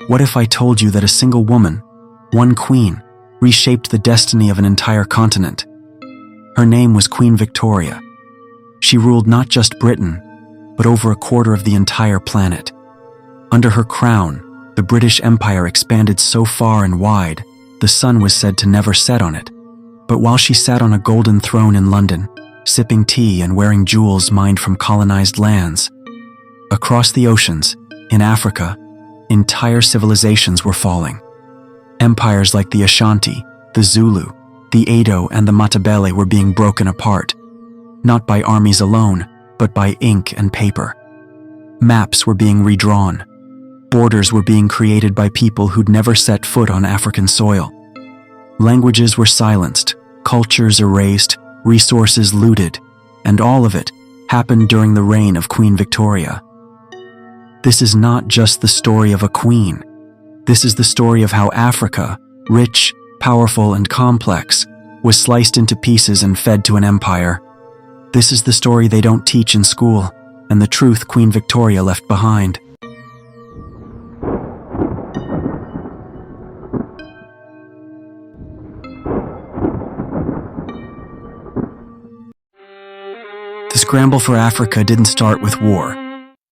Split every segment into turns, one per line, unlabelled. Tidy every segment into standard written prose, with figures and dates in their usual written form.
What if I told you that a single woman, one queen, reshaped the destiny of an entire continent? Her name was Queen Victoria. She ruled not just Britain, but over a quarter of the entire planet. Under her crown, the British Empire expanded so far and wide, the sun was said to never set on it. But while she sat on a golden throne in London, sipping tea and wearing jewels mined from colonized lands, across the oceans, in Africa, entire civilizations were falling. Empires like the Ashanti, the Zulu, the Edo, and the Matabele were being broken apart, not by armies alone, but by ink and paper. Maps were being redrawn. Borders were being created by people who'd never set foot on African soil. Languages were silenced, cultures erased, resources looted, and all of it happened during the reign of Queen Victoria. This is not just the story of a queen. This is the story of how Africa, rich, powerful, and complex, was sliced into pieces and fed to an empire. This is the story they don't teach in school, and the truth Queen Victoria left behind. The scramble for Africa didn't start with war.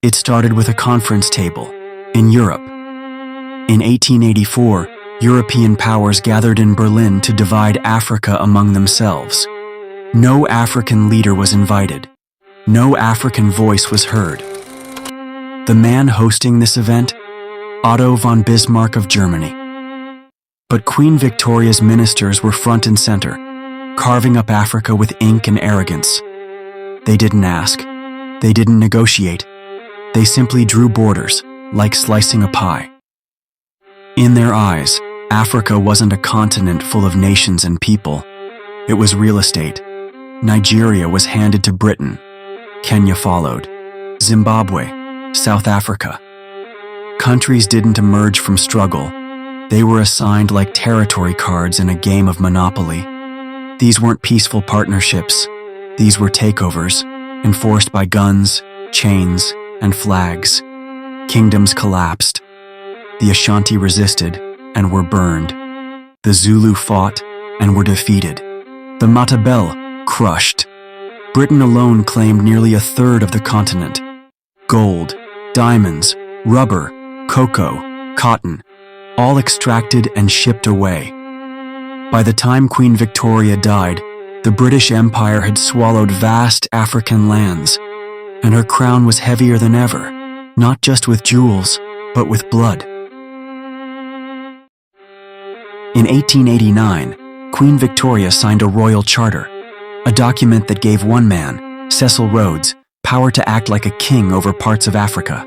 It started with a conference table in Europe. In 1884, European powers gathered in Berlin to divide Africa among themselves. No African leader was invited. No African voice was heard. The man hosting this event? Otto von Bismarck of Germany. But Queen Victoria's ministers were front and center, carving up Africa with ink and arrogance. They didn't ask. They didn't negotiate. They simply drew borders, like slicing a pie. In their eyes, Africa wasn't a continent full of nations and people. It was real estate. Nigeria was handed to Britain. Kenya followed. Zimbabwe, South Africa. Countries didn't emerge from struggle. They were assigned like territory cards in a game of Monopoly. These weren't peaceful partnerships. These were takeovers, enforced by guns, chains, and flags. Kingdoms collapsed. The Ashanti resisted and were burned. The Zulu fought and were defeated. The Matabele crushed. Britain alone claimed nearly a third of the continent. Gold, diamonds, rubber, cocoa, cotton, all extracted and shipped away. By the time Queen Victoria died, the British Empire had swallowed vast African lands, and her crown was heavier than ever, not just with jewels, but with blood. In 1889, Queen Victoria signed a royal charter, a document that gave one man, Cecil Rhodes, power to act like a king over parts of Africa.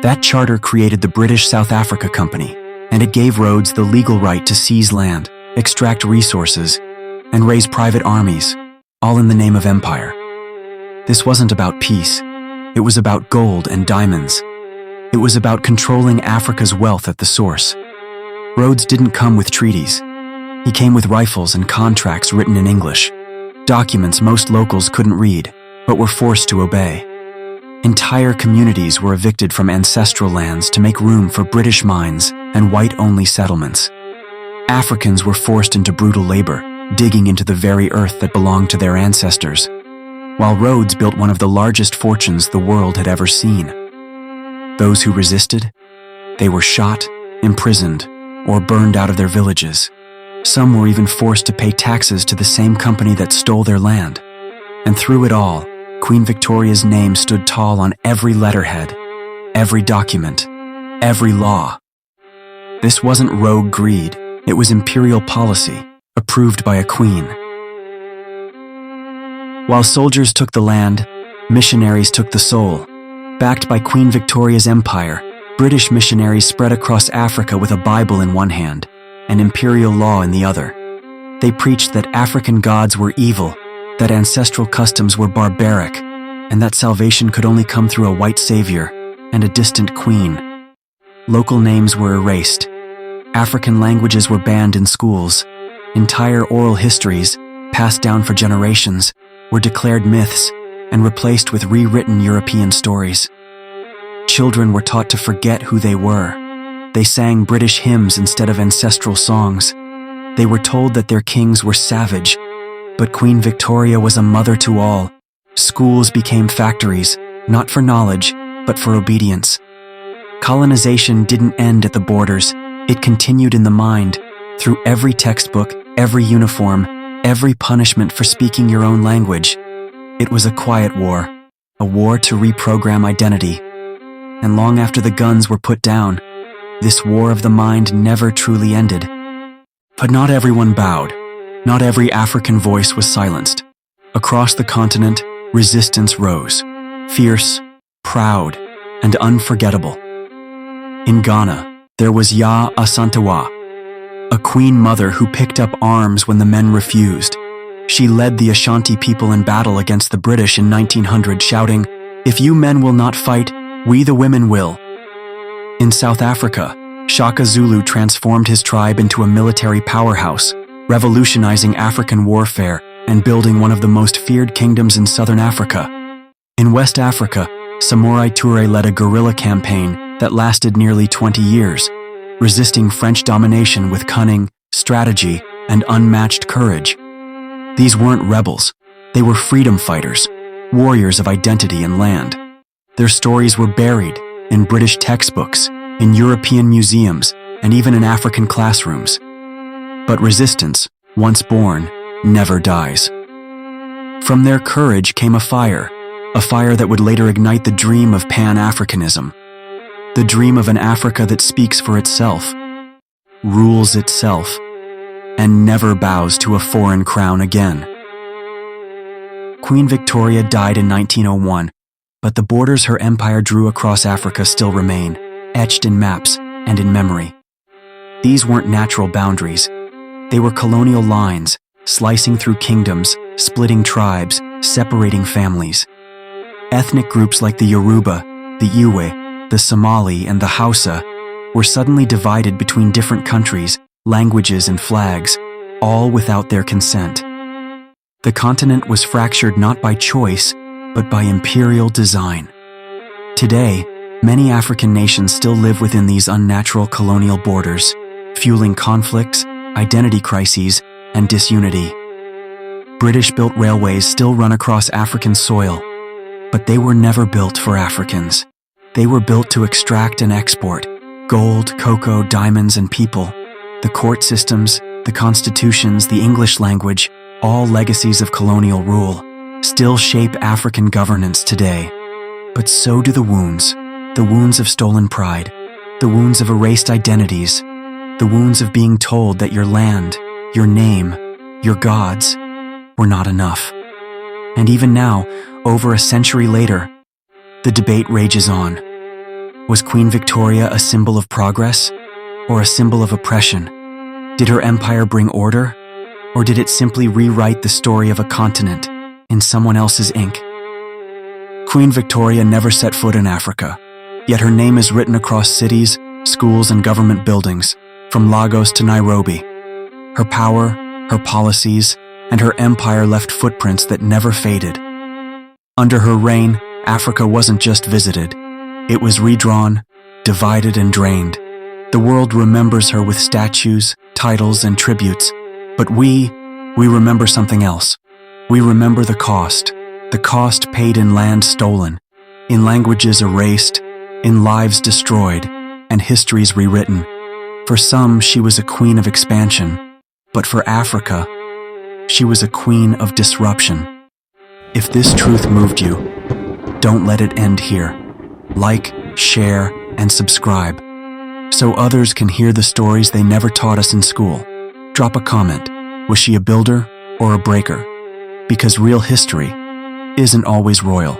That charter created the British South Africa Company, and it gave Rhodes the legal right to seize land, extract resources, and raise private armies, all in the name of empire. This wasn't about peace. It was about gold and diamonds. It was about controlling Africa's wealth at the source. Rhodes didn't come with treaties. He came with rifles and contracts written in English, documents most locals couldn't read, but were forced to obey. Entire communities were evicted from ancestral lands to make room for British mines and white-only settlements. Africans were forced into brutal labor, digging into the very earth that belonged to their ancestors, while Rhodes built one of the largest fortunes the world had ever seen. Those who resisted, they were shot, imprisoned, or burned out of their villages. Some were even forced to pay taxes to the same company that stole their land. And through it all, Queen Victoria's name stood tall on every letterhead, every document, every law. This wasn't rogue greed, it was imperial policy, approved by a queen. While soldiers took the land, missionaries took the soul. Backed by Queen Victoria's empire, British missionaries spread across Africa with a Bible in one hand and imperial law in the other. They preached that African gods were evil, that ancestral customs were barbaric, and that salvation could only come through a white savior and a distant queen. Local names were erased. African languages were banned in schools. Entire oral histories, passed down for generations, were declared myths and replaced with rewritten European stories. Children were taught to forget who they were. They sang British hymns instead of ancestral songs. They were told that their kings were savage, but Queen Victoria was a mother to all. Schools became factories, not for knowledge, but for obedience. Colonization didn't end at the borders. It continued in the mind, through every textbook, every uniform, every punishment for speaking your own language. It was a quiet war, a war to reprogram identity. And long after the guns were put down, this war of the mind never truly ended. But not everyone bowed. Not every African voice was silenced. Across the continent, resistance rose, fierce, proud, and unforgettable. In Ghana, there was Ya Asantewa, a queen mother who picked up arms when the men refused. She led the Ashanti people in battle against the British in 1900, shouting, "If you men will not fight, we the women will." In South Africa, Shaka Zulu transformed his tribe into a military powerhouse, revolutionizing African warfare and building one of the most feared kingdoms in southern Africa. In West Africa, Samurai Toure led a guerrilla campaign that lasted nearly 20 years, resisting French domination with cunning, strategy, and unmatched courage. These weren't rebels. They were freedom fighters, warriors of identity and land. Their stories were buried in British textbooks, in European museums, and even in African classrooms. But resistance, once born, never dies. From their courage came a fire that would later ignite the dream of Pan-Africanism, the dream of an Africa that speaks for itself, rules itself, and never bows to a foreign crown again. Queen Victoria died in 1901, but the borders her empire drew across Africa still remain, etched in maps and in memory. These weren't natural boundaries. They were colonial lines, slicing through kingdoms, splitting tribes, separating families. Ethnic groups like the Yoruba, the Iwe, the Somali, and the Hausa were suddenly divided between different countries, languages, and flags, all without their consent. The continent was fractured not by choice, but by imperial design. Today, many African nations still live within these unnatural colonial borders, fueling conflicts, identity crises, and disunity. British-built railways still run across African soil, but they were never built for Africans. They were built to extract and export gold, cocoa, diamonds, and people. The court systems, the constitutions, the English language, all legacies of colonial rule, still shape African governance today. But so do the wounds of stolen pride, the wounds of erased identities, the wounds of being told that your land, your name, your gods were not enough. And even now, over a century later, the debate rages on. Was Queen Victoria a symbol of progress or a symbol of oppression? Did her empire bring order, or did it simply rewrite the story of a continent in someone else's ink? Queen Victoria never set foot in Africa, yet her name is written across cities, schools, and government buildings, from Lagos to Nairobi. Her power, her policies, and her empire left footprints that never faded. Under her reign, Africa wasn't just visited. It was redrawn, divided, and drained. The world remembers her with statues, titles, and tributes. But we remember something else. We remember the cost paid in land stolen, in languages erased, in lives destroyed, and histories rewritten. For some, she was a queen of expansion, but for Africa, she was a queen of disruption. If this truth moved you, don't let it end here. Like, share, and subscribe, so others can hear the stories they never taught us in school. Drop a comment. Was she a builder or a breaker? Because real history isn't always royal.